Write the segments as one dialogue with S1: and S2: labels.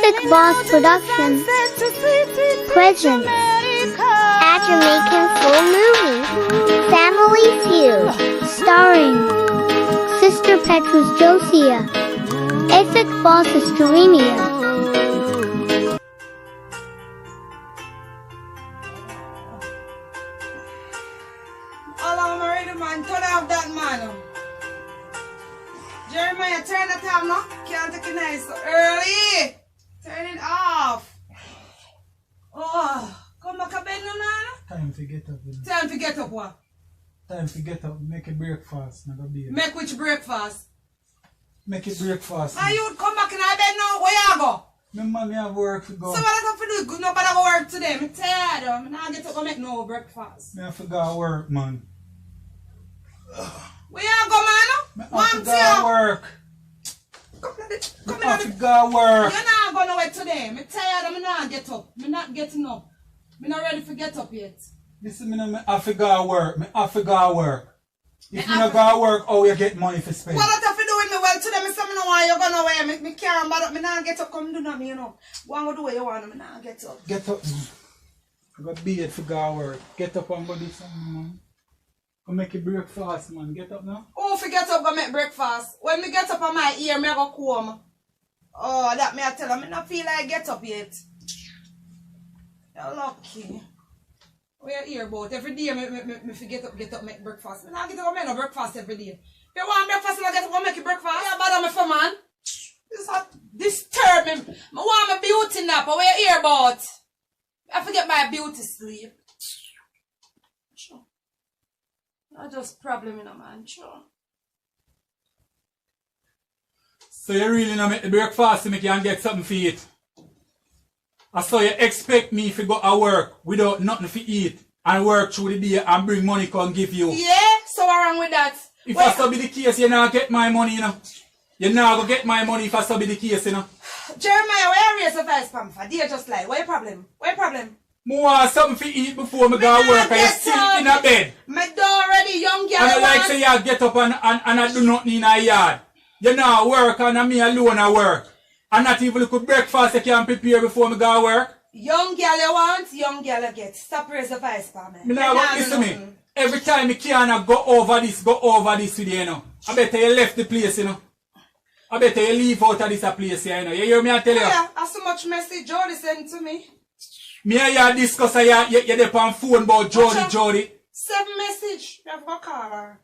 S1: Ethic Boss Productions presents a Jamaican Soul Movie, Family Feud, starring Sister Petra's Josiah, Ethic Boss's Karemia.
S2: I'm ready, man. Turn off that man. Jeremiah, turn the tab now. Can't take it nice so early. Turn it off. Oh, come back a bed now, man.
S3: Time to get up.
S2: Time to get up, what?
S3: Time to get up. Make a breakfast.
S2: Make which breakfast?
S3: Make it breakfast.
S2: Now you would come back in our bed now. Where you go?
S3: My mommy have work to go.
S2: So what I have to do? Nobody go work today. I'm tired. I'm not get up and make no breakfast.
S3: I forgot work, man.
S2: Where you go, man?
S3: I forgot work. I forgot work.
S2: You're not going nowhere today. I'm tired. I'm not get up. I'm not getting up. I'm not ready to get up yet.
S3: Listen, I forgot work. I forgot work. If you not got work, how you get money for spend?
S2: What have to do with me? Well, today, I say, I know why you're going nowhere. Me can't bother. Me not get up. Come do nothing, you know. Go and go do what you want. Me not get up.
S3: Get up. I got beard forgot work. Get up and go do something, man. Go make a breakfast, man. Get up now.
S2: Oh, if you get up, go make breakfast. When me get up on my ear, me go comb. Oh, that me I tell her, me not feel like get up yet. You're lucky. Where your ear about? Every day, me forget up, get up, make breakfast. Me not get up, make no breakfast every day. If you want breakfast, you get up, go make your breakfast. Yeah, bother me for man. This not disturb me. I want my beauty nap. Where your ear about? I forget my beauty sleep. Sure. Not just problem, you know, man. Sure.
S3: So you really not make the breakfast to make you get something for eat? I saw you expect me to go to work without nothing to eat and work through the day and bring money come give you.
S2: Yeah, so what's wrong with that?
S3: If that's so be the case, you not get my money, you know. You not go get my money if that's so be the case, you know.
S2: Jeremiah, where are you advice from for? Dear just like, what your problem? What your problem?
S3: I want something to eat before me go to work and you still in a bed.
S2: My door already, young girl.
S3: And I like say you get up and I do nothing in a yard. You not work and me alone I work. And not even look at breakfast you can prepare before me go to work.
S2: Young girl you want, young girl you get. Stop raise the voice for me.
S3: Me now listen to me. Every time me can go over this with you, you know. I better you left the place, you know. I better you leave out of this place, you know. You hear me I tell you?
S2: Yeah, I so much message Jody sent to me.
S3: Me and you discuss you're there on phone about Jody.
S2: 7 message. You have to call her.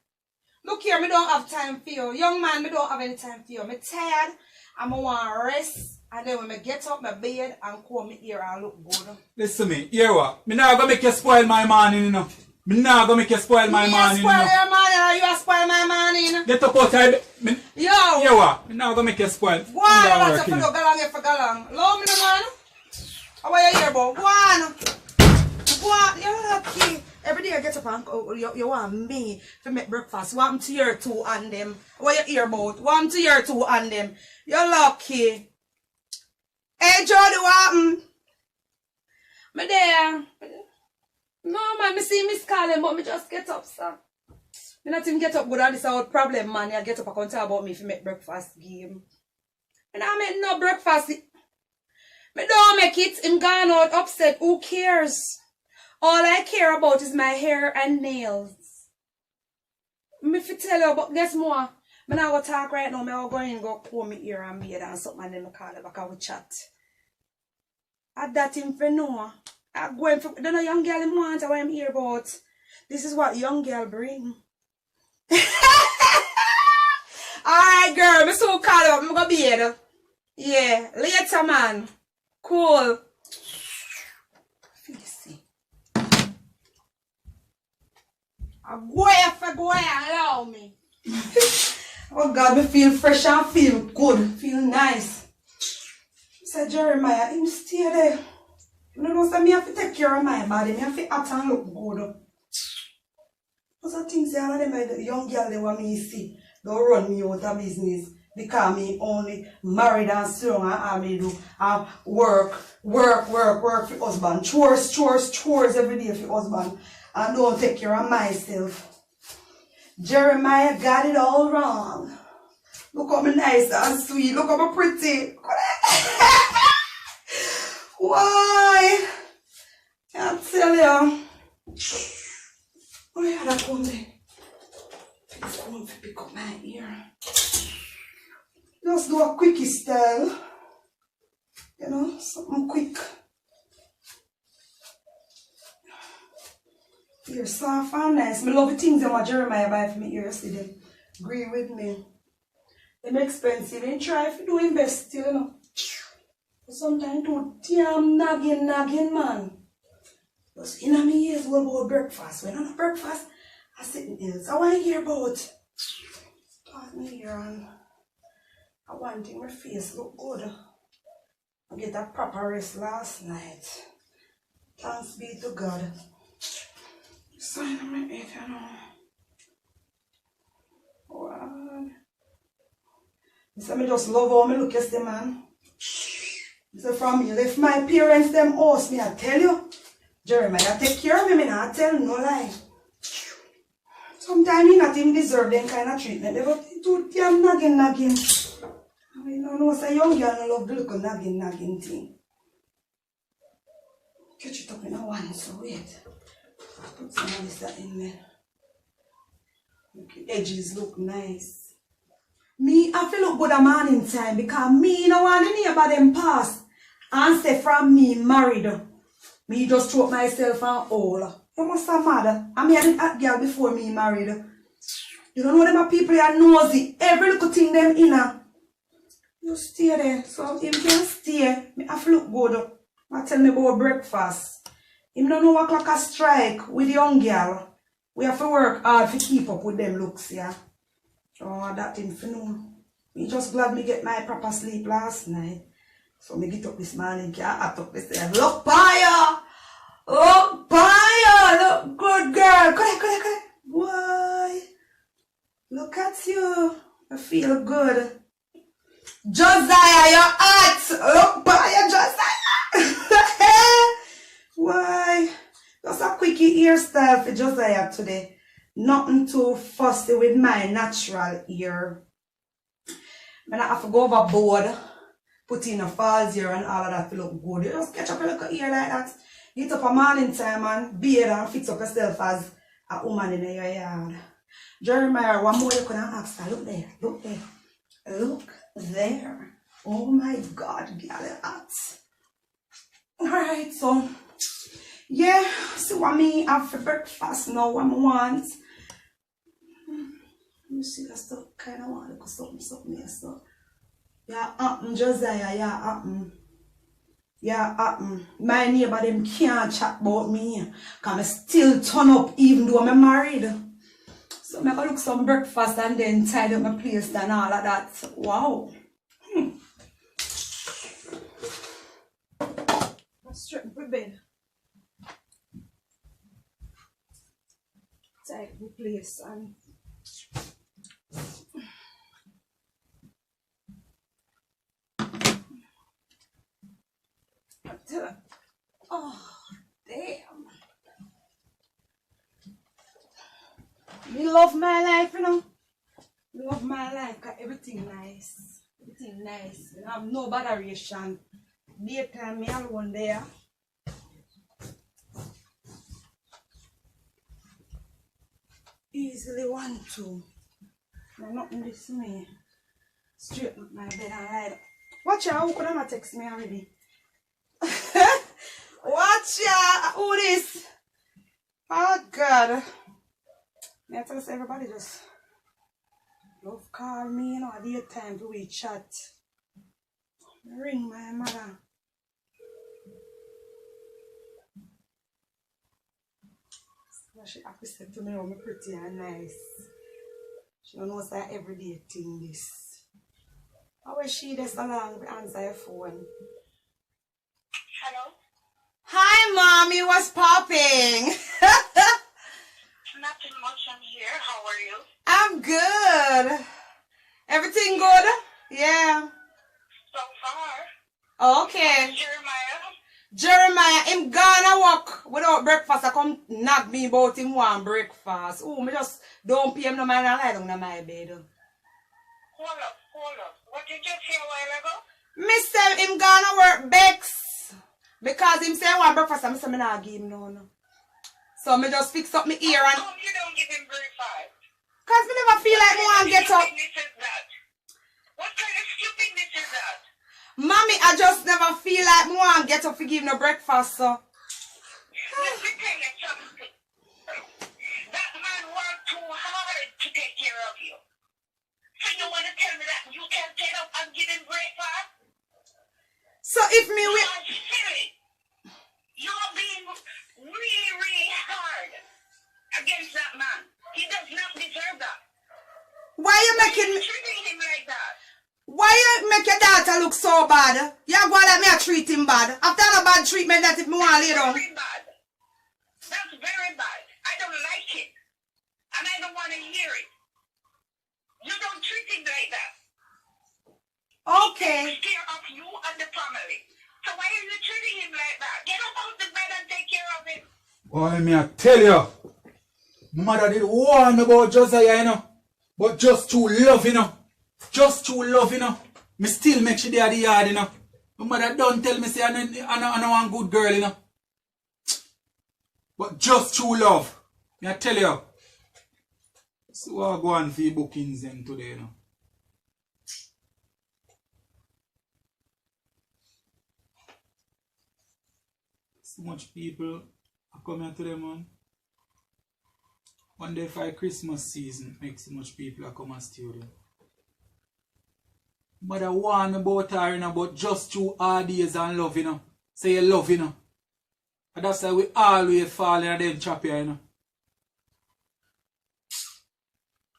S2: Look here, me don't have time for you. Young man, me don't have any time for you. Me tired. I want to rest. And then when I get up my bed and comb my ear and look good.
S3: Listen to me. Hear what? Me not gonna make you spoil my morning, you know. Me not gonna make you spoil my morning, you know.
S2: You spoil your morning or you spoil my morning.
S3: Get up out of bed.
S2: Yo.
S3: Hear what? Me not gonna make you spoil.
S2: Why? That's a galang for galang. Love me, man. How are you here, boy? One. You're lucky. Every day I get up and you want me to make breakfast. Want to your 2 on them. What you hear about? Want to your 2 on them. You're lucky. Hey, Jody, what happened? Me there. No, man, me see Miss calling, but me just get up, sir. Me not even get up good on this old problem, man. You get up and come talk about me if you make breakfast game. Me not make no breakfast. Me don't make it. Him gone out upset. Who cares? All I care about is my hair and nails. Me fi tell you, but guess more. Me not go talk right now. Me will go in and go comb my ear and beard and something and then me call it back and we chat. At that him for know. I go in for, don't know young girl him want what I'm here about. This is what young girl bring. Alright girl, me so call up. I'm gonna be here. Yeah, later man. Cool. Go allow me. Oh God, me feel fresh and feel good, feel nice. Said Jeremiah, him stay there. You know, so me have to take care of my body, me have to act and look good. Those are things all of them like the young girl they want me to see. Don't run me out of business because me only married and strong and all me do work for husband. Chores every day for husband. And don't take care of myself. Jeremiah got it all wrong. Look how me nice and sweet. Look how me pretty. Why? Can't tell you. Oh yeah, that one there. It's going to pick up my ear. Just do a quickie style. You know, something quick. Ear soft and nice. I love the things that Jeremiah buy for me ears. They agree with me. They're expensive. And try if you do your best still, you know. But sometimes too damn nagging, man. Because in my ears, what about breakfast? When I'm at breakfast, I sit in ears. I want to hear about. Start me here and I want to make my face look good. I get a proper rest last night. Thanks be to God. Sign of my head, you know. What? So I just love how I look yesterday, man. So from me, if my parents them host me, I tell you, Jeremiah take care of me, I tell no lie. Sometimes you not even deserve them kind of treatment. They go too damn nagging. I mean, no, say young girl no love the little nagging thing. Catch it up in a one, so wait. Put some of this in there. Make the edges look nice. Me, I feel look good a morning time because me no want the neighbor them pass and say from me married. Me just throw myself and all. You must have mad. I mean, I did that girl before me married. You don't know them people are nosy. Every little thing them in. You stay there. So if you can stay, me have to look good. I tell me about breakfast. Him don't know what clock a strike with the young girl. We have to work hard to keep up with them looks, yeah. Oh, that thing for no. Me just glad me get my proper sleep last night. So me get up this morning, can't act up this day. Look, Paya! Look, Paya! Look good, girl. Come. Why? Look at you. I feel good. Josiah, you're hot. Look, Paya, Josiah. Why? Just a quickie hairstyle for Josiah today. Nothing too fussy with my natural ear. I have to go overboard, put in a false ear and all of that to look good. You just catch up a little ear like that. Get up a morning time and bathe and fix up yourself as a woman in your yard. Jeremiah, one more you can ask her. Look there, look there, look there. Oh my God, girl, you're hot. Alright, so yeah, see what me have for breakfast now, what I want. Let me see, I still kind of want to go something here, so. Yeah, Josiah, yeah, my neighbor, them can't chat about me. Because I still turn up even though I'm married. So I'm going to look some breakfast and then tidy up my place and all of that. Wow. Let's straighten up my bed. Tidy up my place and... Oh, damn. Me love my life, you know. Love my life, cause everything nice. Everything nice. You have no botheration. Daytime, me alone there. Easily 1, 2. No, nothing this me. Straighten up my bed and lie down. Watch out, who could not text me already? Watch ya! Who this? Oh God. I tell us everybody just love call me, you know, at daytime to we chat. Ring my mother. So she have to say to me how I'm pretty and nice. She don't know it's like everyday thing this. How is she this along to answer your phone?
S4: Hello?
S2: Hi, Mommy, what's popping?
S4: Nothing much. I'm here. How are you?
S2: I'm good. Everything good? Yeah.
S4: So far.
S2: Okay.
S4: Jeremiah?
S2: Him gonna walk without breakfast. I come knock me about him want breakfast. Oh, me just don't pay him no man and lie down in my bed.
S4: Hold up. What did you say a while ago?
S2: Me say him gonna work Bex. Because him say I want breakfast and I say I not give him no. So me just fix up my ear and...
S4: How come you don't give him breakfast?
S2: Because me never feel like me want to get up.
S4: What kind of stupidness is that?
S2: Mommy, I just never feel like me want to get up to give him no breakfast, so...
S4: Let me tell you something. That man worked too hard to take care of you. So you want to tell me that you can't get up and give him breakfast?
S2: So if me...
S4: You are silly. You're being really, really hard against that man. He does not deserve that.
S2: Why you
S4: Why are
S2: making
S4: you
S2: me...
S4: treating him like that?
S2: Why you make your daughter look so bad? You go let me treat him bad. After a bad treatment that if me want to lay down.
S4: Very bad. That's very bad. I don't like it. And I don't want to hear it. You don't treat him like that.
S2: Okay.
S4: He takes care of you and the family. So why are you treating him like that? Get up out the bed and take care of him.
S3: Boy, me I tell you. Mother did warn about Josiah, you know. But just too love, you know. Just too love, you know. Me still make she there at the yard, you know. My mother don't tell me say I know one good girl, you know. But just true love. Me I tell you. So I go on for your bookings them today, you know. So much people are coming to them, man. One day for Christmas season, make so much people are coming to studio. Mother warn about her, you know, but just through hard days and love, you know. Say you love, you know. And that's why we always fall in them trap here, you know.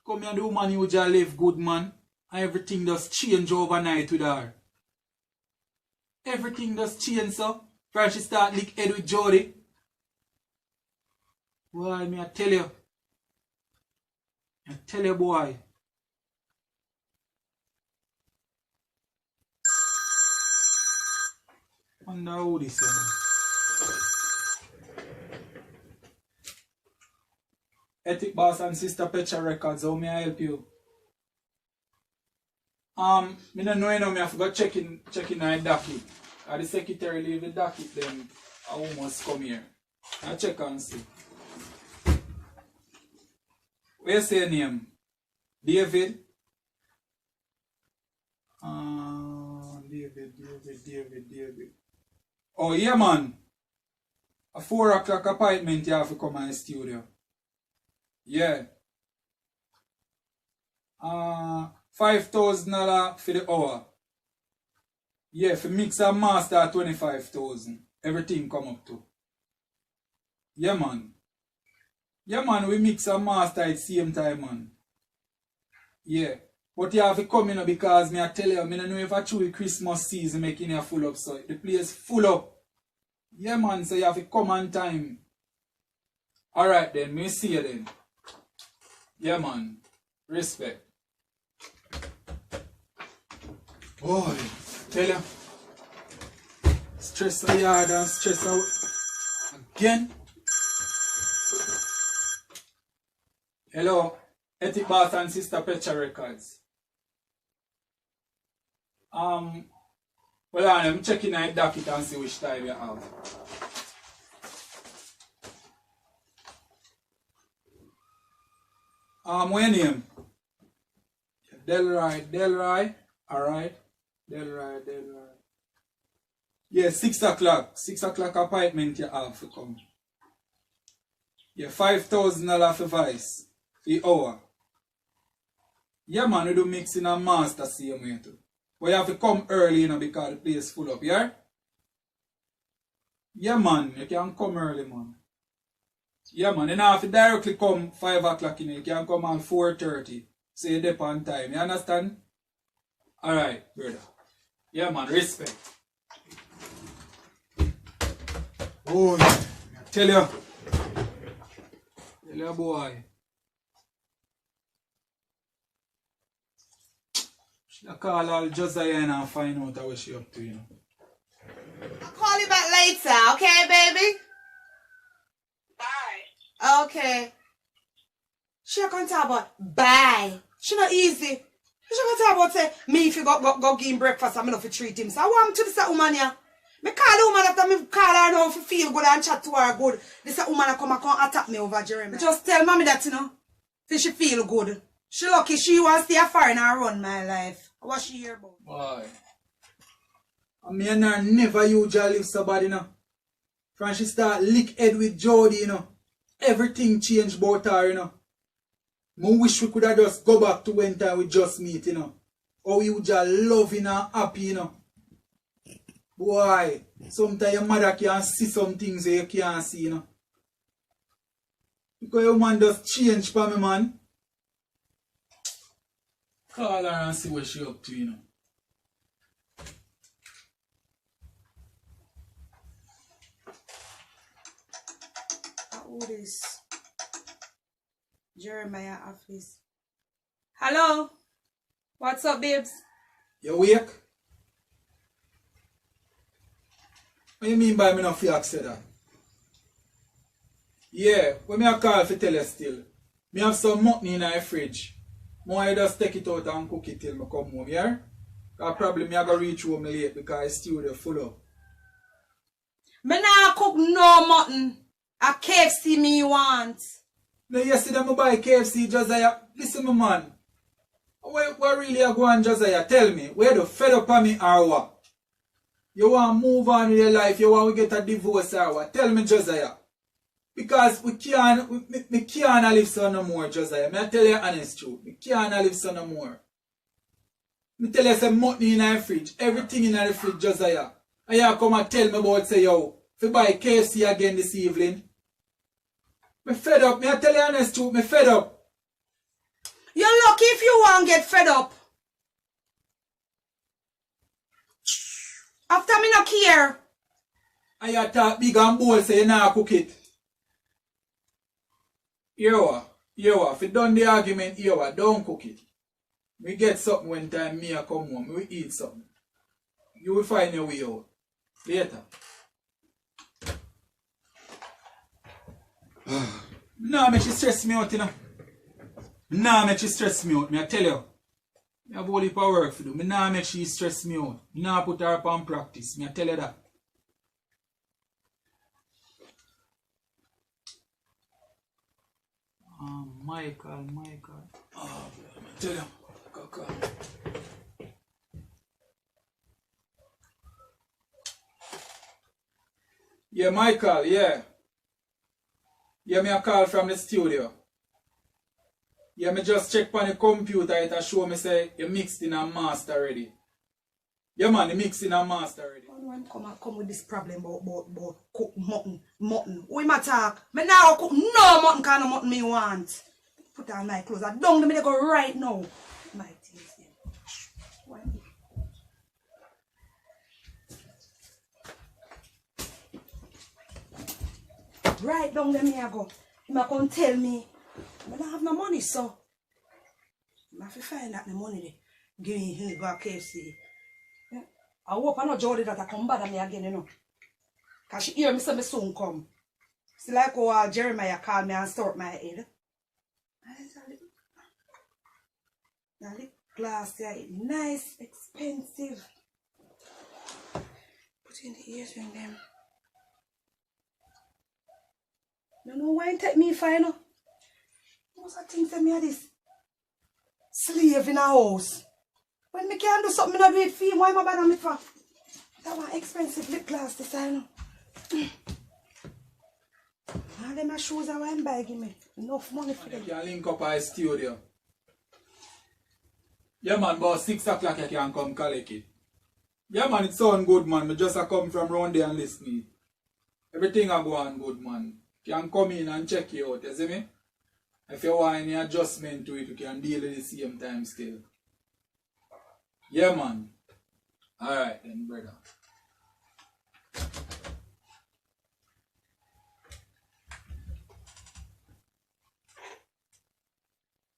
S3: Come here, the woman you just live good, man. And everything just change overnight with her. Everything just change, so. From she start lick head with Jody. Boy, me I tell you. I tell you, boy. Wonder who this is. Ethic Boss and Sister Petra Records, how may I help you? Me don't know, you know, me I forgot checking my docket. The secretary leave the docket, then I almost come here. I check and see. Where's your name? David? David. Oh, yeah, man. A 4 o'clock appointment, you have to come in the studio. Yeah. $5,000 for the hour. Yeah, for mix and master 25,000. Everything come up to. Yeah, man. Yeah, man, we mix and master at the same time, man. Yeah. But you have to come in because me I tell you, I don't know if I truly Christmas season making you full up, so the place full up. Yeah, man, so you have to come on time. Alright then, me see you then. Yeah, man. Respect. Boy, tell you. Stress out yard and stress out again. Hello, Ethic Boss and Sister Petra Records. Well, I'm checking my docket and see which time you have. What's your name? Delroy. Alright. Delroy. Yeah, 6 o'clock. 6 o'clock appointment you have to come. Yeah, $5,000 for vice. For the hour. Yeah, man, we do mixing and master same way too. But you have to come early, you know, because the place full up, yeah? Yeah, man, you can come early, man. Yeah, man, you don't have to directly come 5 o'clock, you know, you can come on 4:30. So you dip on time, you understand? Alright, brother. Yeah, man, respect. Boy, I tell you. Tell you, boy. I call all Josiah and find out what she up to, you know.
S2: I'll call you back later, okay, baby?
S4: Bye.
S2: Okay. She can't talk about bye. She not easy. She can't talk about say me if you go give him breakfast, I'm enough to treat him. So I want him to this woman here. Me call the woman after me call her now if feel good and chat to her good. This a woman come attack me over Jeremy. Just tell mommy that, you know. Till she feel good. She lucky she wants to stay foreign and run my life. What she hear about?
S3: Boy. I mean, I never usually leave somebody, you know. From she start lick head with Jody, you know. Everything changed about her, you know. I wish we could have just go back to when time we just meet, you know. How you just loving and happy, you know. Boy, sometimes your mother can see some things that you can't see, you know. Because your man just change for me, man. Call her and see what she up to, you know.
S2: Who this? Jeremiah office. Hello? What's up, babes?
S3: You awake? What you mean by me not feel say that? Yeah, when me a call for tell you still. Me have some mutton in the fridge. I just take it out and cook it till me come home, yeah? Because probably me a go reach home late because the studio full up.
S2: Me nah cook no mutton. A KFC me want.
S3: No, yesterday I buy KFC, Josiah. Listen, my man. What really are going, Josiah? Tell me. Where the fed up on me or what? You want to move on with your life? You want to get a divorce or what? Tell me, Josiah. Because we can't live so no more, Josiah. I tell you honest truth. We can't live so no more. I tell you some mutton in the fridge. Everything in the fridge, Josiah. And you come and tell me about say, yo, if you buy KFC again this evening. Me fed up. Me I tell you honest truth. Me fed up.
S2: You're lucky if you want get fed up. After me not care.
S3: And you talk big and bold say you not cook it. Here what? If you done the argument, here what? Don't cook it. We get something when time me a come home. We eat something. You will find your way out. Later. Nah, make she stress me out, you know. Nah, make she stress me out. Me I tell you. Me have a whole heap of work to do. Me nah make she stress me out. Me nah put her up on practice. Me I tell you that. Michael. Oh, I tell you. Go. Yeah, Michael, yeah. Yeah, me a call from the studio. Yeah, me just check on the computer, it a show me say you mixed in a master already. Yeah man, you mixed in a master already.
S2: When come with this problem about cook mutton. We ma talk. Me now cook no mutton kind of mutton me want. Put on my clothes. I don't me go right now. My things then. Right down there me I go. He ma come tell me I don't have no money, so I have to find out the money there. Give me go KFC. Yeah. I hope I know Jody that I come bother me again, you know. Because she hear me say me soon come. See like how Jeremiah called me and start my head. That lip glass there, nice, expensive. Put in the ears ring them. You know why it take me final? Most of things that me are this slave in a house. When me can do something, I do it for you. Why am I bad me for? That one expensive lip glass this I know. All them shoes I want to buy give me. Enough money for them.
S3: You can link up at the studio. Yeah man, about 6 o'clock you can come collect it. Yeah man, it sound good man. Me just a come from round there and listen. Everything a go on good man. You can come in and check you out, you see me? If you want any adjustment to it, you can deal at the same time still. Yeah man. Alright then brother.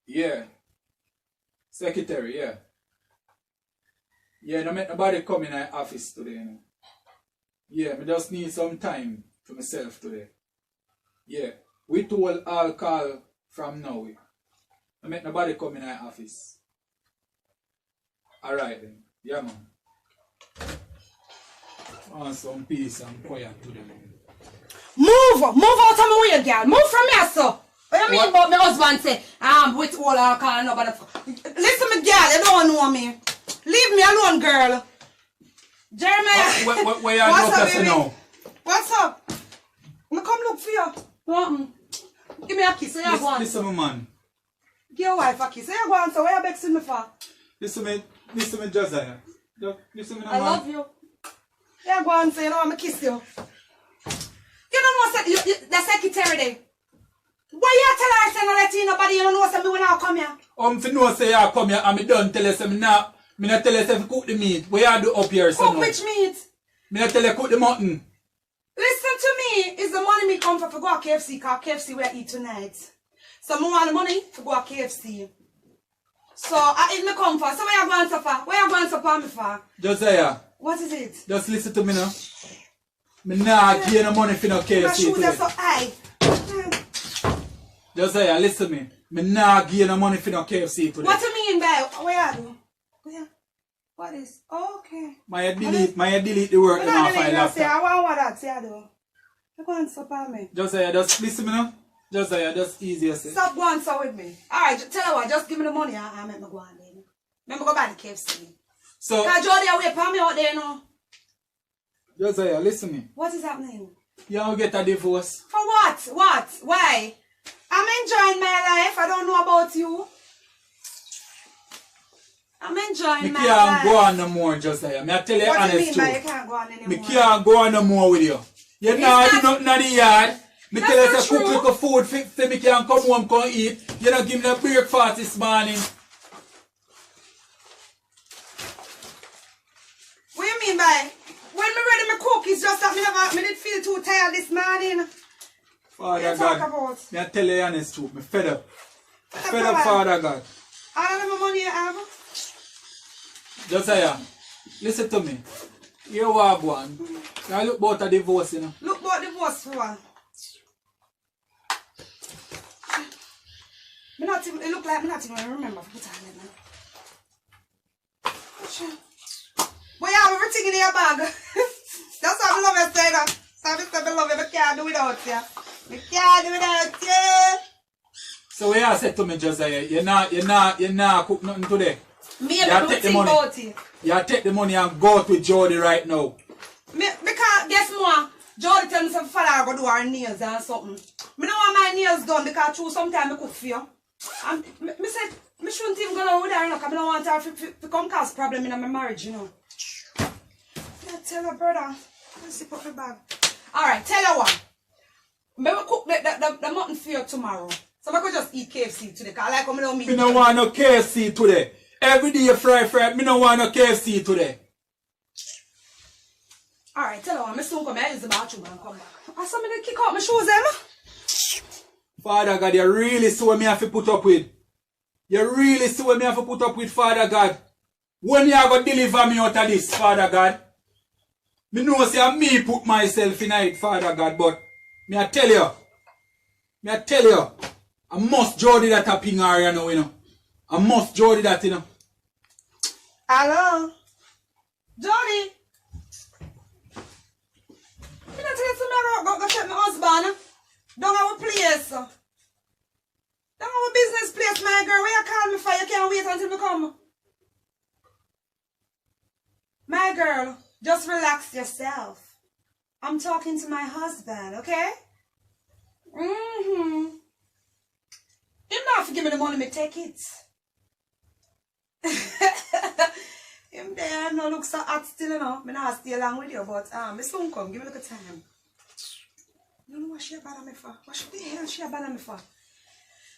S3: Yeah. Secretary, yeah. Yeah, no make nobody come in the office today, you know. Yeah, me just need some time for myself today. Yeah. We told all call from now. No make nobody come in the office. Alright then. Yeah man. want some peace and quiet to them.
S2: Move out of my way, girl. Move from here, sir. What you mean about my husband say, with all our car and nobody. Listen, me girl, you don't know me. Leave me alone, girl. Jeremiah.
S3: Where you are now?
S2: What's up? Me come look for you. What? Give me a kiss. Where you going?
S3: Listen, my man.
S2: Give your wife a kiss. Where you going? So where you vexing me for?
S3: Listen, me, Josiah. Listen, me,
S2: I
S3: man.
S2: love you. Where you going? So you know I'm going to kiss you. You don't know the secretary there. Why you tell her say no let you nobody you don't know say me when I come here?
S3: If you know say you come here and me done tell you say me not tell you say cook the meat. What you do up here?
S2: Cook which meat?
S3: Me not tell you cook the mutton.
S2: Listen to me. It's the money me come for to go to KFC because KFC we eat tonight. So me want the money to go to KFC. So I eat me come for. So where you going so far? Where you going so far me for?
S3: Josiah.
S2: What is it?
S3: Just listen to me now. Me nah give you no money for no KFC
S2: My shoes
S3: today.
S2: are so high.
S3: Josiah, listen to me. Me nah give you no money for no KFC today.
S2: What do you mean by where are you? Where? What is? Oh, okay.
S3: My delete the work in my file laptop.
S2: I want what that say I do. You go and support me.
S3: Josiah, just listen to me now. Josiah, just easy as it.
S2: Stop going so with me. Alright, tell her what, just give me the money and I'll make me go on there. Let me go buy the KFC.
S3: So,
S2: Because Jody away for me out there now.
S3: Josiah, listen to me.
S2: What is happening?
S3: You want to get a divorce?
S2: For what? What? Why? I'm enjoying my life. I don't know about you. I'm enjoying my life.
S3: Me can't go on no more, Josiah. Me I tell you
S2: What do you
S3: honest
S2: mean by you
S3: truth.
S2: can't go on anymore?
S3: Me can't go on no more with you. You not do nothing in the yard. Me
S2: That's
S3: tell you
S2: not
S3: say cook
S2: true.
S3: little food so me can come home come eat. You don't give me no breakfast this morning.
S2: What do you mean by when me ready me cook? It's just that me didn't feel too tired this morning.
S3: Father
S2: You talk
S3: God,
S2: about?
S3: me I tell you honest truth. Me fed up.
S2: That's
S3: Fed up,
S2: alright.
S3: Father God.
S2: I don't have money you have.
S3: Josiah, listen to me. You walk one. I look about a divorce, you know.
S2: Look what divorce for. Me not even, it look like me not even remember for put on it now. But you have everything in your bag. That's why I love you, Sega. So I love you, I can't do without you. I can't do without you.
S3: So what you said to me, Josiah, you not cook nothing today.
S2: Me
S3: You
S2: able to
S3: take the
S2: think
S3: money.
S2: about it.
S3: You take the money and go out with Jody right now.
S2: Because guess more, Jody tell me some fella I go do her nails and something. Me don't want my nails done because through sometimes I cook for you. And me said, me shouldn't even go out with her, you know, because I don't want her to come cause problem in my marriage, you know. Yeah, tell her brother. Let's see, put the bag. Alright, tell her what. Me will cook the mutton for you tomorrow. So I could just eat KFC today, because I like when I don't meet
S3: Me don't want no KFC today. Every day you fry. Me don't want no KFC today.
S2: Alright, tell her what. Me soon come here, use the bathroom and come back. I saw me to kick out my shoes, Emma.
S3: Father God, you really see what me have to put up with. You really see what me have to put up with, Father God. When you are going to deliver me out of this, Father God. Me know say me put myself in it, Father God, but me I tell you, I must Jody that a ping area now, you know. I must Jody that, you know.
S2: Hello? Jody? Me not tell you tomorrow go check my husband. Don't have a place. Don't have a business place, my girl. Where you call me for? You can't wait until me come. My girl, just relax yourself. I'm talking to my husband, okay? Him not give me the money, me take it. Him there no look so hot still, you know. Me not stay along with you, but me soon come. Give me a little time. You don't know what she bother me for? What the hell she bother me for?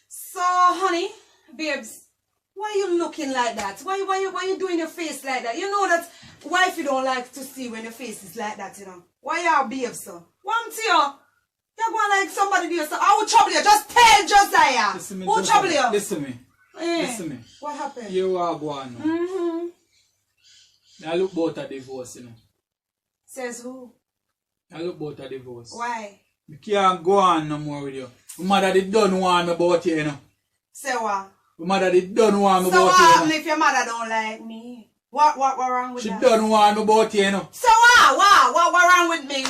S2: So, honey, babes, why you looking like that? Why you doing your face like that? You know that wife you don't like to see when your face is like that, you know. Why you babes so? One to you. You're going like somebody do so. I will trouble you. Just tell Josiah.
S3: Listen me,
S2: Who trouble you?
S3: Listen me.
S2: Eh,
S3: Listen me.
S2: What happened?
S3: You are going now. I look about a divorce, you know.
S2: Says who?
S3: I look about a divorce.
S2: Why?
S3: I can't go on no more with you. My mother did don't want me about you, you know.
S2: Say what?
S3: My mother did don't want me
S2: So
S3: about
S2: what
S3: you, you
S2: happen
S3: know.
S2: if your mother don't like me? What wrong with
S3: She
S2: that?
S3: don't want about you, you know.
S2: So what wrong with me?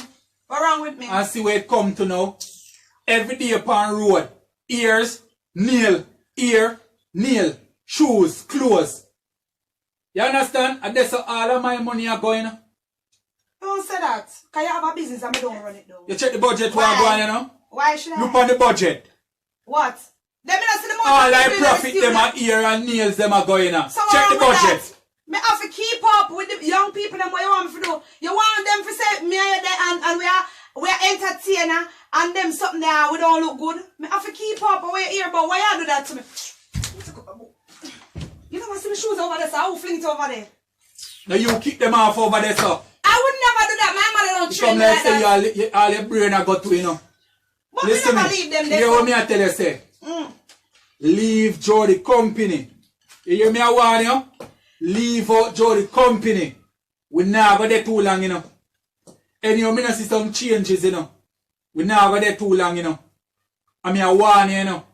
S2: What wrong with me?
S3: And see where it come to now. Every day upon road. Ears, nail, ear, nail, shoes, clothes. You understand? And that's how all of my money are going.
S2: Don't say that. Cause you have a business and I don't run it though.
S3: You check the budget where I'm going, you know?
S2: Why should I?
S3: Look on the budget.
S2: What? Let me not see the money.
S3: All I profit them are ear and nails them are going on.
S2: So
S3: check the budget.
S2: That? Me have to keep up with the young people and what you want me to do. You want them to say me and you there and we are entertainer and them something there we don't look good. Me have to keep up with what you hear about why you do that to me. You never see my shoes over there, so I will fling it over there.
S3: Now you kick them off over there, so.
S2: I would never do that. My mother don't train
S3: come
S2: me
S3: like
S2: like
S3: say
S2: that.
S3: all your brain I got to, you know.
S2: But
S3: Listen
S2: we never
S3: me.
S2: leave them
S3: You
S2: there.
S3: hear what me I tell you say? Leave Jody company. You hear me I warn you? Leave out Jody company. We never there too long, you know. And you may see some changes, you know. We never there too long, you know. I mean I warn you, you know.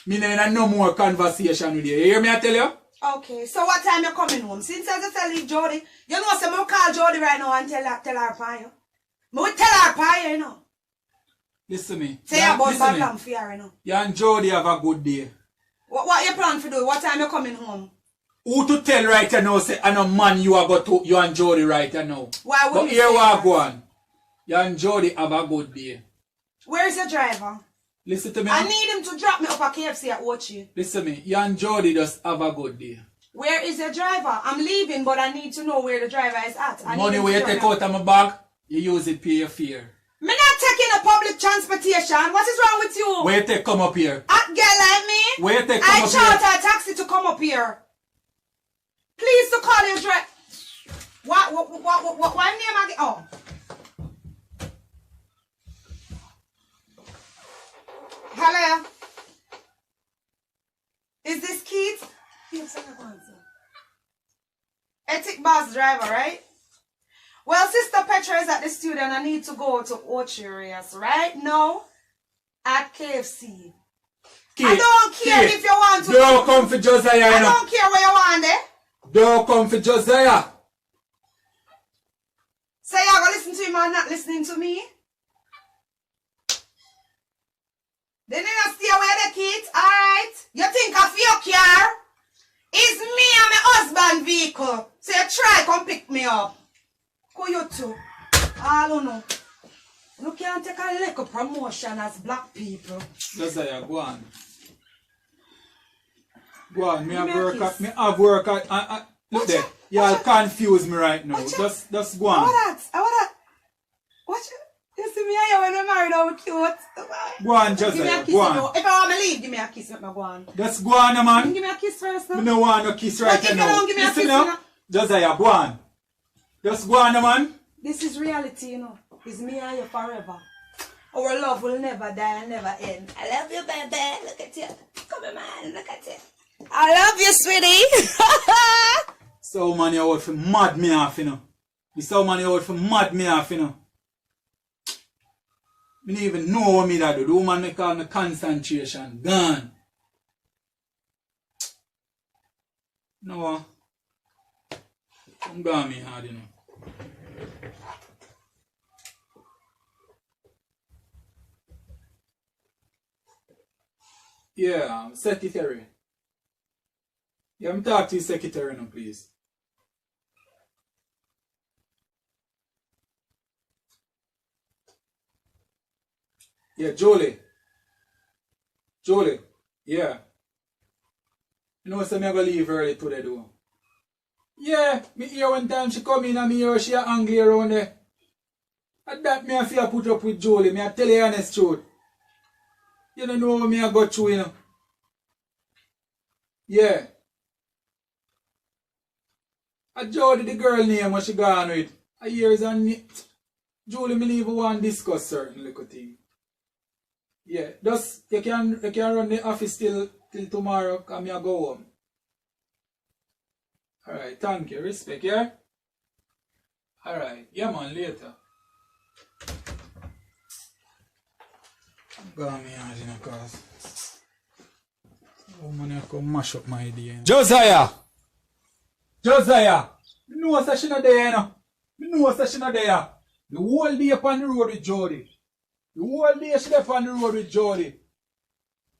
S3: Me no more conversation with you. You hear me I tell you?
S2: Okay, so what time you coming home? Since I just tell you Jody, you know so I call Jody right now and tell her pie. I will tell her pie, you know.
S3: Listen me.
S2: Say about
S3: listen me.
S2: back for you know.
S3: You and Jody have a good day.
S2: What you plan to do? What time you coming home?
S3: Who to tell right now say I know man you are got to you and Jody right now.
S2: Why would
S3: but
S2: you
S3: here
S2: say
S3: we
S2: that?
S3: go on. You and Jody have a good day.
S2: Where's your driver?
S3: Listen to me.
S2: I need him to drop me up at KFC at Watchy.
S3: Listen to me. You and Jody just have a good day.
S2: Where is your driver? I'm leaving, but I need to know where the driver is at.
S3: Money where you take out of my bag, you use it pay your fare.
S2: Me not taking a public transportation. What is wrong with you?
S3: Where you take come up here?
S2: A girl like me?
S3: Where you take come
S2: I
S3: up here?
S2: charter a taxi to come up here. Please to call your driver. What name again? Oh. Hello. Is this Keith? Yes, Ethic Boss driver, right? Well, Sister Petra is at the studio and I need to go to Orcharias right now at KFC.
S3: Keith,
S2: I don't care
S3: Keith,
S2: if you want to.
S3: don't come for Josiah, you
S2: I
S3: know.
S2: don't care where you want it.
S3: Don't come for Josiah.
S2: Say you're going to listen to him or not listening to me? Then you not stay away the kids, alright? You think of your car? It's me and my husband vehicle. So you try come pick me up. Who you two? I don't know. You can't take a little promotion as black people.
S3: Josiah, go on. Go on, me
S2: Give
S3: have
S2: me a
S3: work
S2: kiss.
S3: at, me have work at, look there. Y'all confuse me right now. Just go
S2: I
S3: on.
S2: want that. I want that. Watch it. You see me here when we're married, how we cute.
S3: Go on,
S2: Give me a
S3: Josiah,
S2: kiss.
S3: go on.
S2: If I want to leave, give me a kiss. Let me go on.
S3: Just go on, man.
S2: Give me a kiss first.
S3: I
S2: No?
S3: don't want no kiss right
S2: But if you
S3: now.
S2: don't give me a
S3: Listen
S2: kiss,
S3: now.
S2: you know.
S3: Josiah, go on. Just go on, man.
S2: This is reality, you know. It's me and you forever. Our love will never die and never end. I love you, baby. Look at you. Come on, man. Look at you. I love you, sweetie.
S3: So man, you out for mad me off, you know. This how man you out for mad me off, you know. Me don't even know what me that do. The woman me call me concentration. Gone. No. Come down me hard, you know. Yeah, secretary. Yeah, I'm talking to your secretary now, please. Yeah, Jolie. Jolie. Yeah. You know, so me gonna leave early today, though. Yeah, me hear one time she come in and me hear she a angry around there. And that me a fear put up with Jolie. Me a tell you honest truth. You don't know what me a go through, you know. Yeah. A Jody, the girl name what she gone with. A years and Julie, me even want to discuss certain little thing. Yeah, just you can run the office till tomorrow, cause me a go home. Alright, thank you, respect, yeah? Alright, yeah man, later. Go on me hard, you know, cause oh man, I come mash up my day. Josiah! Josiah, me know that she not there, you know. Me know that she not there. The whole day upon the road with Jody. The whole day she there upon the road with Jody.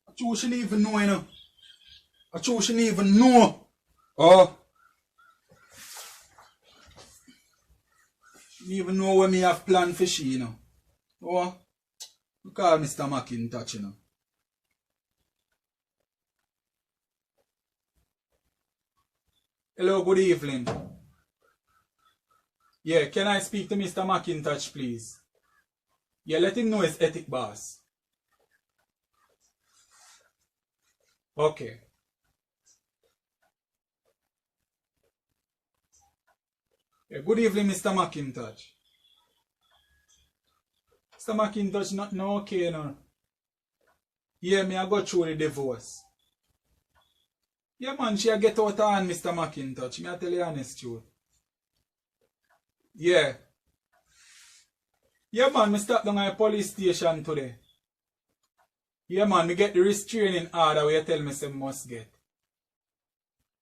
S3: I true she didn't even know, you know. I true she didn't even know. Oh. She didn't even know what me have planned for she, you know. Oh. We call Mr. McIntosh, you know. Hello, good evening. Yeah, can I speak to Mr. McIntosh, please? Yeah, let him know his ethic boss. Okay. Yeah, good evening, Mr. McIntosh. Mr. McIntosh, not no okay, no. Yeah, me I go through the divorce. Yeah, man, she a get out of hand, Mr. McIntosh. Me I tell you honest truth. Yeah. Yeah, man, me stop down at the police station today. Yeah, man, me get the restraining order where you tell me say must get.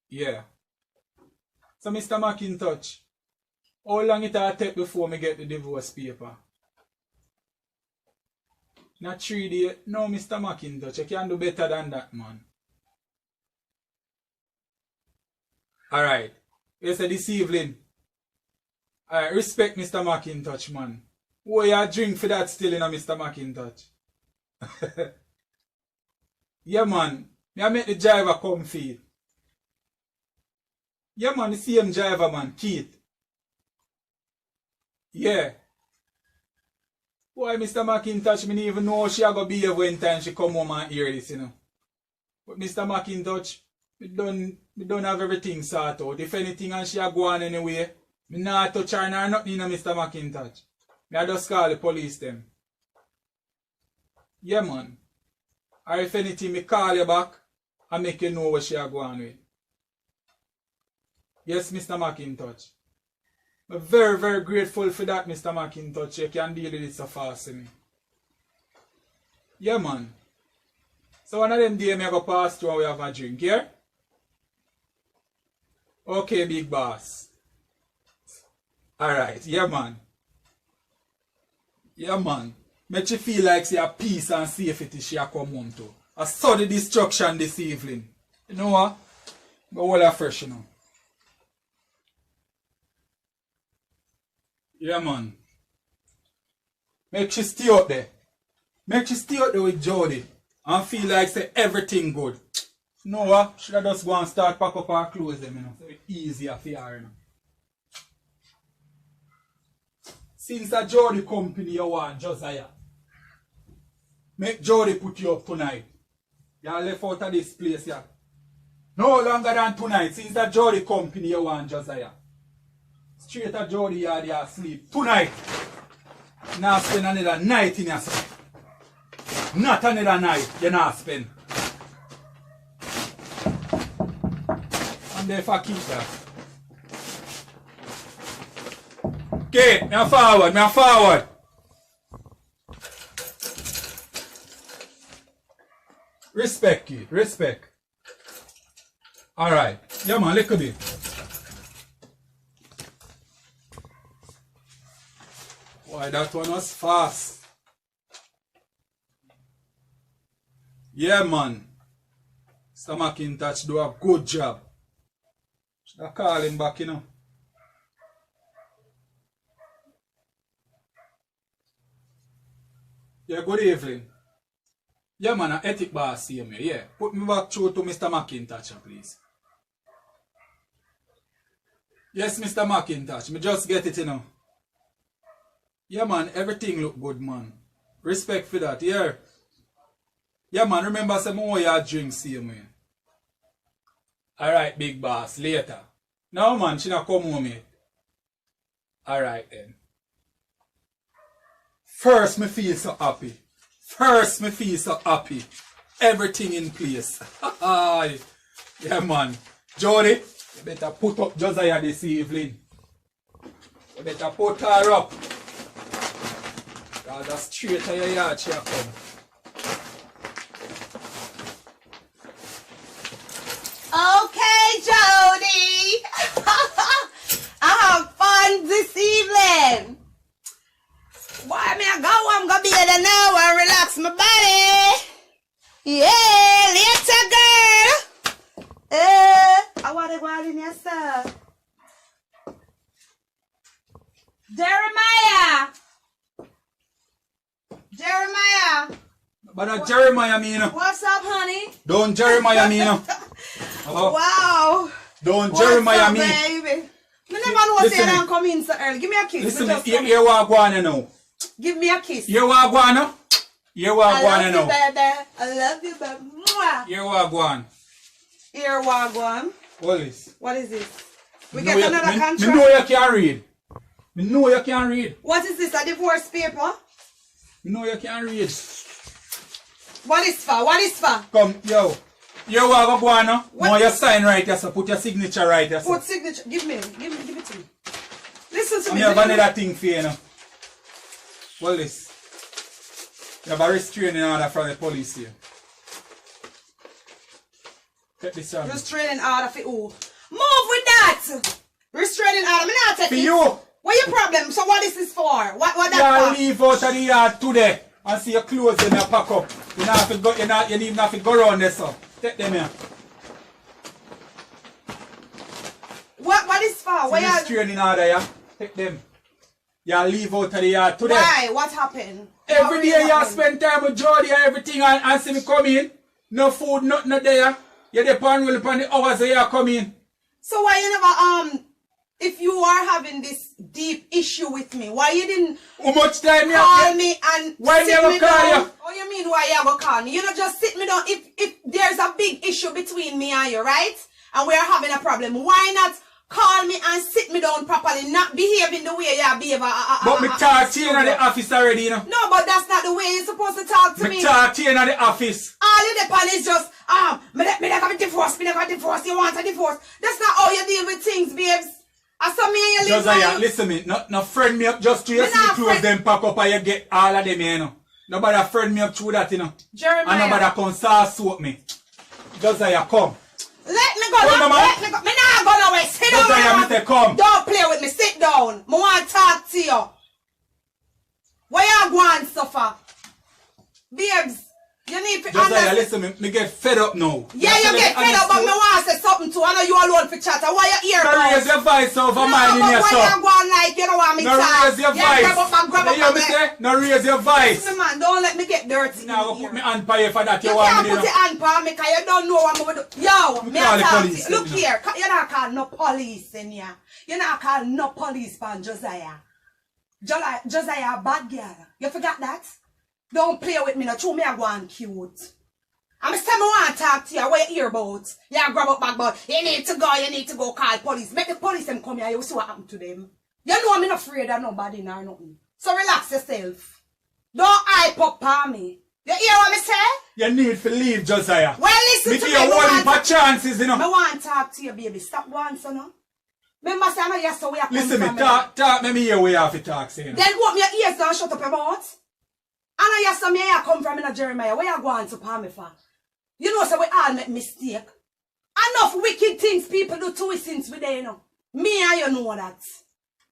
S3: Yeah. So, Mr. McIntosh, how long it will take before me get the divorce paper? Not 3 days. No, Mr. McIntosh, you can do better than that, man. Alright. You say this evening. Alright, respect Mr. McIntosh, man. What you drink for that still, you know, Mr. McIntosh? Yeah, man. Me I make the driver come feed. Yeah, man, the same driver, man, Keith. Yeah. Why, Mr. McIntosh, me didn't even know how she go behave when time she come home and hear this, you know. But Mr. McIntosh, me don't have everything sorted out. If anything and she go on anyway, me not touch her nor nothing, you know, Mr. McIntosh. Me I just call the police them. Yeah, man. Or if anything, me call you back and make you know what she go on with. Yes, Mr. McIntosh. I'm very, very grateful for that, Mr. McIntosh. You can deal with it so fast with me. Yeah, man. So one of them days, I go pass through and we have a drink, yeah? Okay, big boss. Alright, yeah, man. Yeah, man. Make you feel like she have peace and safety she a come home to. I saw the destruction this evening. You know what? Go all afresh, you know. Yeah, man. Make she stay out there. Make she stay out there with Jody. And feel like say everything good. You know what? Should I just go and start pack up her clothes them, you know. So it's easier for her, you know. Since a Jody company you want, Josiah. Make Jody put you up tonight. You are left out of this place, yeah. No longer than tonight. Since a Jody company you want, Josiah. Straight at Jody yard you sleep. Tonight. Now spend another night in your sleep. Not another night you not spend. And therefore keep that. Okay, me forward. Respect it, respect. Alright. Yeah, man, look at it. Why, that one was fast. Yeah, man. Mr. McIntosh do a good job. Should I call him back, you know? Yeah, good evening. Yeah, man, an ethic boss see me. Yeah, put me back through to Mr. McIntosh, please. Yes, Mr. McIntosh, me just get it, you know. Yeah, man, everything look good, man. Respect for that, yeah. Yeah, man, remember some more your drink, see me. Alright, big boss, later. No, man, she not come home yet. Alright, then. First, me feel so happy. Everything in place. Yeah, man. Jody, you better put up Josiah this evening. You better put her up. Cause that's straight to your yard she come.
S2: Okay, Jody. I have fun this evening. Why me I go? I'm gonna be there now and relax my body. Yeah, later, girl. I want to go out in here, sir. Jeremiah.
S3: But Jeremiah, me,
S2: What's up, honey?
S3: Don't Jeremiah, me,
S2: Wow.
S3: Don't Jeremiah,
S2: What's up,
S3: me.
S2: baby? Me never know say I don't come in so early. Give me a kiss.
S3: Listen,
S2: Me just come
S3: here what I want now.
S2: Give me a kiss.
S3: Here what I want now. Here what I want now.
S2: Baby. I love you, baby. Mwah.
S3: Here what I want.
S2: Here, Wagwan.
S3: What is?
S2: What is this? We
S3: Me
S2: get
S3: know
S2: another
S3: you-
S2: contract.
S3: Me know you can't read. Me know you can't read.
S2: What is this? A divorce paper?
S3: Me know you can't read.
S2: What is for? What is for?
S3: Come, yo. Here what I want now.
S2: What?
S3: Now your sign right here, so put your signature right here.
S2: Put signature. Give me. Give it to me. Listen to
S3: I
S2: me.
S3: have another thing for you now. What is? You have a restraining order from the police here. Take this on.
S2: Restraining order for who? Move with that. Restraining order. Me not take
S3: For
S2: it.
S3: you.
S2: What your problem? So what is this for? What
S3: You
S2: that for?
S3: leave out of the yard today and see your clothes in your pack up. You not have to go. You even have to go around there, so take them here.
S2: What is for? Why
S3: See
S2: you?
S3: restraining order, yeah. Take them. You leave out of the yard today.
S2: Why? What happened?
S3: Every
S2: What
S3: day
S2: really
S3: you
S2: happened?
S3: spend time with Jody and everything and see me come in. No food, nothing not there. You depend well upon the hours that you come in.
S2: So why you never if you are having this deep issue with me, why you didn't
S3: How much time you
S2: call
S3: have?
S2: me and
S3: Why
S2: sit
S3: never
S2: me
S3: call
S2: down?
S3: you?
S2: Oh, you mean why you ever call me? You know, just sit me down. If there's a big issue between me and you, right? And we are having a problem, why not call me and sit me down properly, not behaving the way you behave?
S3: But me talk to you in the office already, you know.
S2: No, but that's not the way you're supposed to talk to me.
S3: Me talk to you in the office.
S2: All you depend is just, me never divorce, me never divorce, you want a divorce. That's not how you deal with things, babes. I saw me and you live
S3: Josiah, listen me, no friend me up just to you
S2: Me
S3: see the
S2: not
S3: clothes
S2: friend-
S3: them pack up and you get all of them, you know. Nobody friend me up through that, you know.
S2: Jeremiah.
S3: And nobody come sauce soap me. Josiah, come.
S2: Let me go.
S3: Come on, man.
S2: Let me go. Me not go nowhere. Sit down.
S3: Josiah,
S2: man.
S3: me say come.
S2: Don't play with me. Sit down. Me want to talk to you. Where you going, suffer? Babes, you need to
S3: Josiah,
S2: understand.
S3: listen me get fed up now.
S2: Yeah, you get fed up, but me want to say something to you. I know you alone for chatter. Why you here?
S3: Now raise your voice over
S2: No,
S3: mine in
S2: but
S3: your
S2: why
S3: son.
S2: you going like you don't want me to
S3: Now
S2: talk?
S3: raise your
S2: Yeah,
S3: voice.
S2: grab up
S3: You hear me
S2: me.
S3: say? Now raise your voice.
S2: Listen, man, don't let me get dirty.
S3: Now
S2: in
S3: go put
S2: here.
S3: me hand by you for that.
S2: You
S3: You want
S2: can't
S3: me
S2: put
S3: to
S2: your hand on me because you don't know what I'm going to do. Yo,
S3: Me
S2: me
S3: call
S2: a
S3: the
S2: talk to
S3: police,
S2: you. Look
S3: you know.
S2: here, you're not calling no police in here. You're not calling no police for Josiah. Josiah a bad girl. You forgot that? Don't play with me, no. True, me a go on cute. I'm still want to talk to you. What you hear about? Yeah, grab up back, but you need to go call police. Make the police them come here, you see what happened to them. You know I'm not afraid of nobody nor nothing. So relax yourself. Don't hype up on me. You hear what me say?
S3: You need to leave, Josiah.
S2: Well, listen
S3: Me
S2: to
S3: give
S2: me.
S3: you one heap of chances, you
S2: I
S3: know.
S2: want to talk to you, baby. Stop going, so no. Remember, say, I know yes, so we are coming
S3: Listen me,
S2: from
S3: talk me hear where you have to talk, say, you know.
S2: Then open your ears down, shut up your mouth. I know yes, so me here come from in Jeremiah. Where you going to palm me for? You know, so we all make mistake. Enough wicked things people do to us since we there, you know. Me and you know that.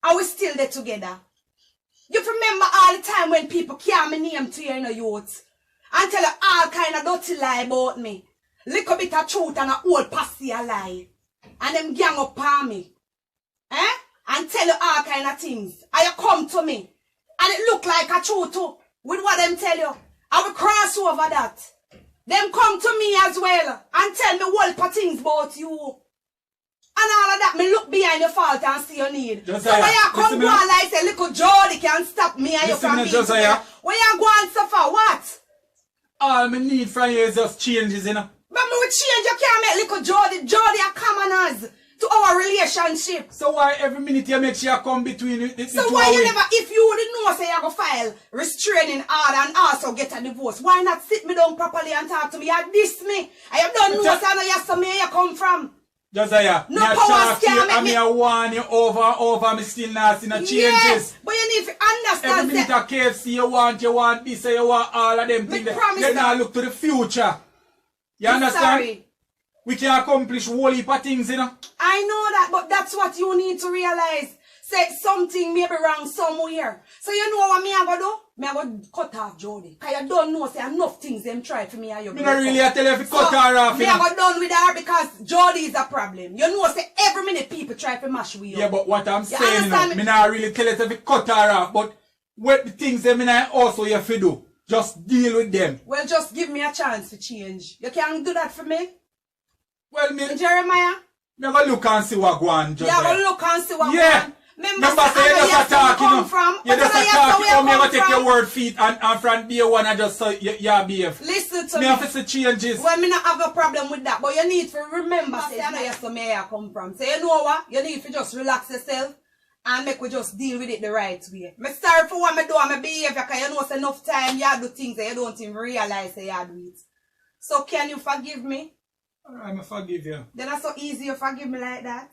S2: And we still there together. You remember all the time when people carry my name to you, you know, youth. And tell you all kind of dirty lie about me. Little bit of truth and a old passy a lie. And them gang up on me. Eh? And tell you all kind of things. And you come to me. And it look like a truth too. With what them tell you. I will cross over that. Them come to me as well. And tell me whole of things about you. And all of that, me look behind your fault and see your need.
S3: Josiah,
S2: so when you come
S3: listen
S2: go
S3: me
S2: on like say, little Jody can stop me and you
S3: Listen
S2: from
S3: me,
S2: being
S3: Josiah.
S2: together. When you go and suffer, what?
S3: All me need from you is just changes, you know.
S2: But me will change, you can't make little Jody a commoners to our relationship.
S3: So why every minute you make sure you come between the
S2: So
S3: two
S2: why
S3: of
S2: you
S3: we?
S2: never, if you wouldn't know say you go file restraining order and also get a divorce, why not sit me down properly and talk to me? You diss me. I have done know say I know you where you come from.
S3: Josiah,
S2: No
S3: me a
S2: powers
S3: talk to
S2: can
S3: you
S2: make
S3: and
S2: me-
S3: me a warn you over and over, me still not see no changes.
S2: Yes, but you need to
S3: Every
S2: understand
S3: minute
S2: that.
S3: a KFC you want this, you want all of them
S2: Me
S3: things.
S2: promise
S3: You
S2: that.
S3: now look to the future. You
S2: I'm
S3: understand?
S2: sorry.
S3: We can accomplish whole heap of things, you know.
S2: I know that, but that's what you need to realize. Say something may be wrong somewhere. So you know what me I go do? Me I go cut off Jody. Cause you don't know say enough things them try for me and you.
S3: Me not really tell you if you cut her off,
S2: me
S3: you
S2: I
S3: know.
S2: go done with her because Jody is a problem. You know say every minute people try to mash with you.
S3: Yeah, but what I'm
S2: You
S3: saying, you know,
S2: understand me?
S3: me not really tell you if you cut her off, but what the things them I also you have to do. Just deal with them.
S2: Well, just give me a chance to change. You can't do that for me.
S3: Well, me,
S2: Jeremiah?
S3: me go look and see what go on, just
S2: Yeah,
S3: like.
S2: go look and see what
S3: Yeah.
S2: going on.
S3: Remember, say you just attack, you know. You just attack, you know, me go take your word feet and from day one I just say, yeah, behave.
S2: Listen to
S3: Me
S2: me.
S3: have to see changes.
S2: Well, me not have a problem with that, but you need to remember, say, I know you so me I come from. So you know what? You need to just relax yourself and make we just deal with it the right way. Me sorry for what me do and my behavior, because you know it's enough time you do things that you don't even realize that you do it. So can you forgive me?
S3: Alright, I forgive you.
S2: Then that's so easy you forgive me like that.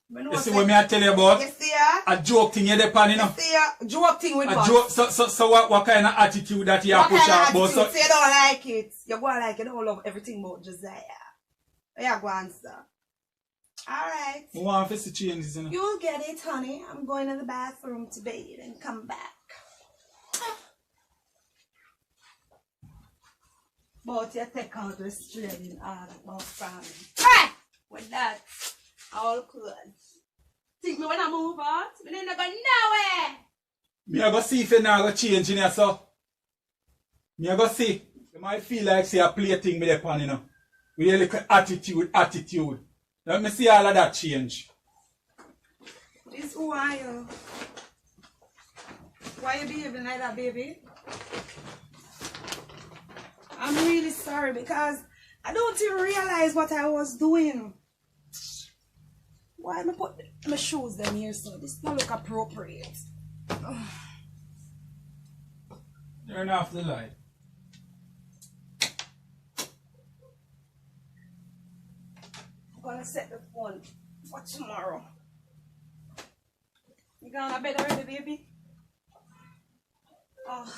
S3: You see what me I tell you about?
S2: You see ya?
S3: A joke thing you depend, you know.
S2: You see ya? Joke thing with
S3: A
S2: what?
S3: joke, so what kind of attitude that you
S2: What
S3: push
S2: kind
S3: out
S2: of
S3: about?
S2: attitude?
S3: So,
S2: So you don't like it. You go like it. You don't love everything about Josiah. Yeah, go on, sir. Alright.
S3: I want to see changes, you know.
S2: You'll get it, honey. I'm going to the bathroom to bathe and come back. But you take out the strain all about family. Hey! With that, all clothes. Think me when I move out? Me ain't never go nowhere.
S3: Me I go see if you now go change in here, so. Me I go see. You might feel like say a play thing with the pan, you know. With a little attitude. Let me see all of that change.
S2: This who are you? Why you behaving like that, baby? I'm really sorry because I don't even realize what I was doing. Why am I put my shoes down here so this don't look appropriate?
S3: Turn off the light.
S2: I'm gonna set the phone for tomorrow. You going to bed already, baby? Oh.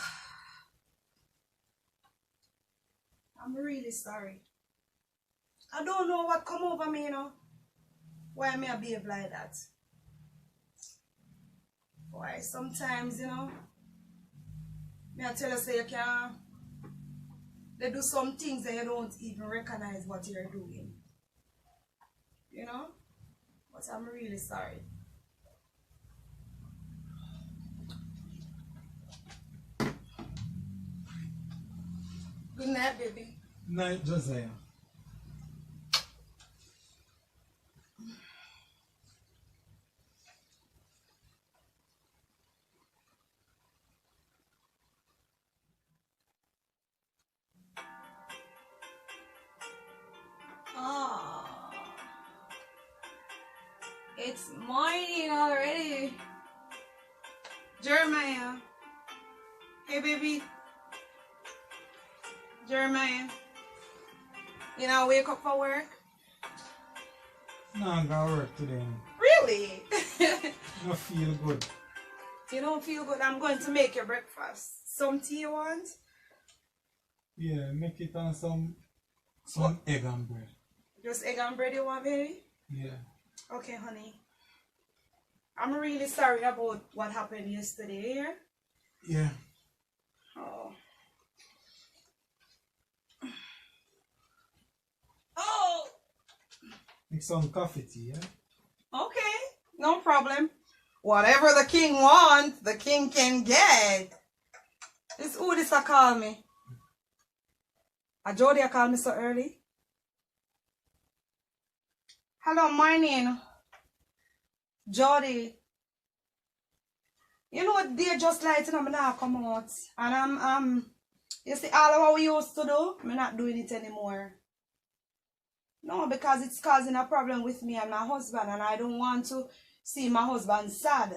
S2: I'm really sorry. I don't know what come over me, you know. Why me I behave like that? Why sometimes, you know, me I tell you say you can they do some things that you don't even recognize what you're doing. You know? But I'm really sorry. Good night, baby.
S3: Night, Josiah.
S2: Oh, it's morning already. Jeremiah. Hey, baby. Jeremiah. You know, wake up for work?
S3: No, I'm gonna work today.
S2: Really?
S3: I feel good.
S2: You don't feel good? I'm going to make your breakfast. Some tea you want?
S3: Yeah, make it on some egg and bread.
S2: Just egg and bread you want, baby?
S3: Yeah.
S2: Okay, honey. I'm really sorry about what happened yesterday, yeah?
S3: Yeah.
S2: Oh. Oh!
S3: Make some coffee tea, yeah?
S2: Okay, no problem. Whatever the king wants, the king can get. This who this a call me? A Jody a call me so early? Hello, morning. Jody. You know what day just lighting up, I'm not come out. And you see all of what we used to do, I'm not doing it anymore. No, because it's causing a problem with me and my husband, and I don't want to see my husband sad.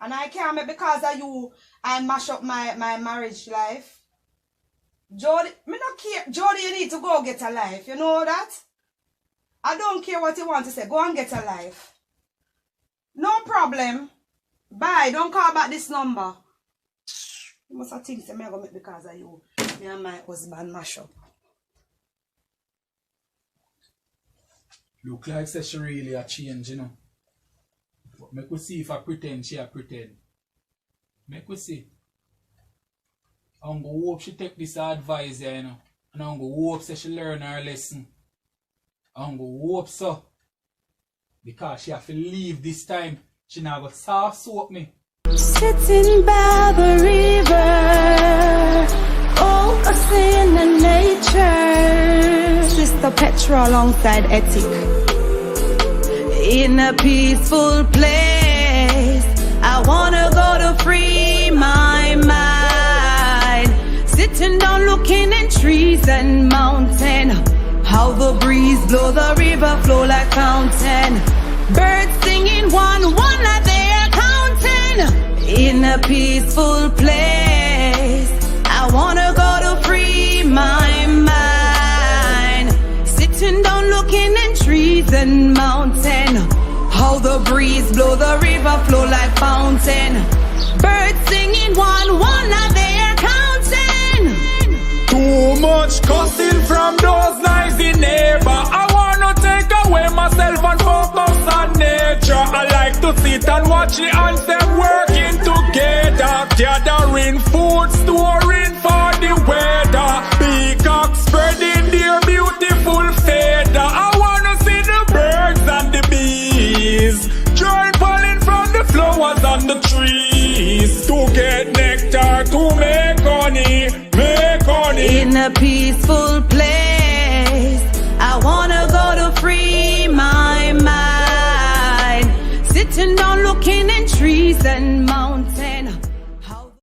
S2: And I can't make because of you, I mash up my marriage life. Jody, me not care. Jody, you need to go get a life. You know that? I don't care what you want to say. Go and get a life. No problem. Bye. Don't call back this number. You must have things that I'm going to make because of you. Me and my husband mash up.
S3: Look like say she really a change, you know. But make we see if I pretend she a pretend. Make we see. I'm gonna hope she take this advice, you know. And I'm gonna hope say she learn her lesson. I'm gonna hope so. Because she have to leave this time. She not gonna soft soap me.
S5: Sitting by the river, oh, a sin in nature. Sister Petra alongside Ethic. In a peaceful place, I wanna go to free my mind. Sitting down looking at trees and mountain. How the breeze blow, the river flow like fountain. Birds singing one like they are counting. In a peaceful place, I wanna go to free my mind. Sitting down looking at trees and mountain. How the breeze blow, the river flow like fountain. Birds singing one like they are counting.
S3: Too much cussing from those noisy neighbor. I wanna take away myself and focus on nature. I like to sit and watch the ants them working together, gathering food, storing for the weather. Peacocks spreading their beautiful feather. I wanna see the birds and the bees, joy falling from the flowers on the trees, to get nectar, to make honey, make honey.
S5: In a peaceful place, I wanna go to free my mind. Sitting down looking at trees and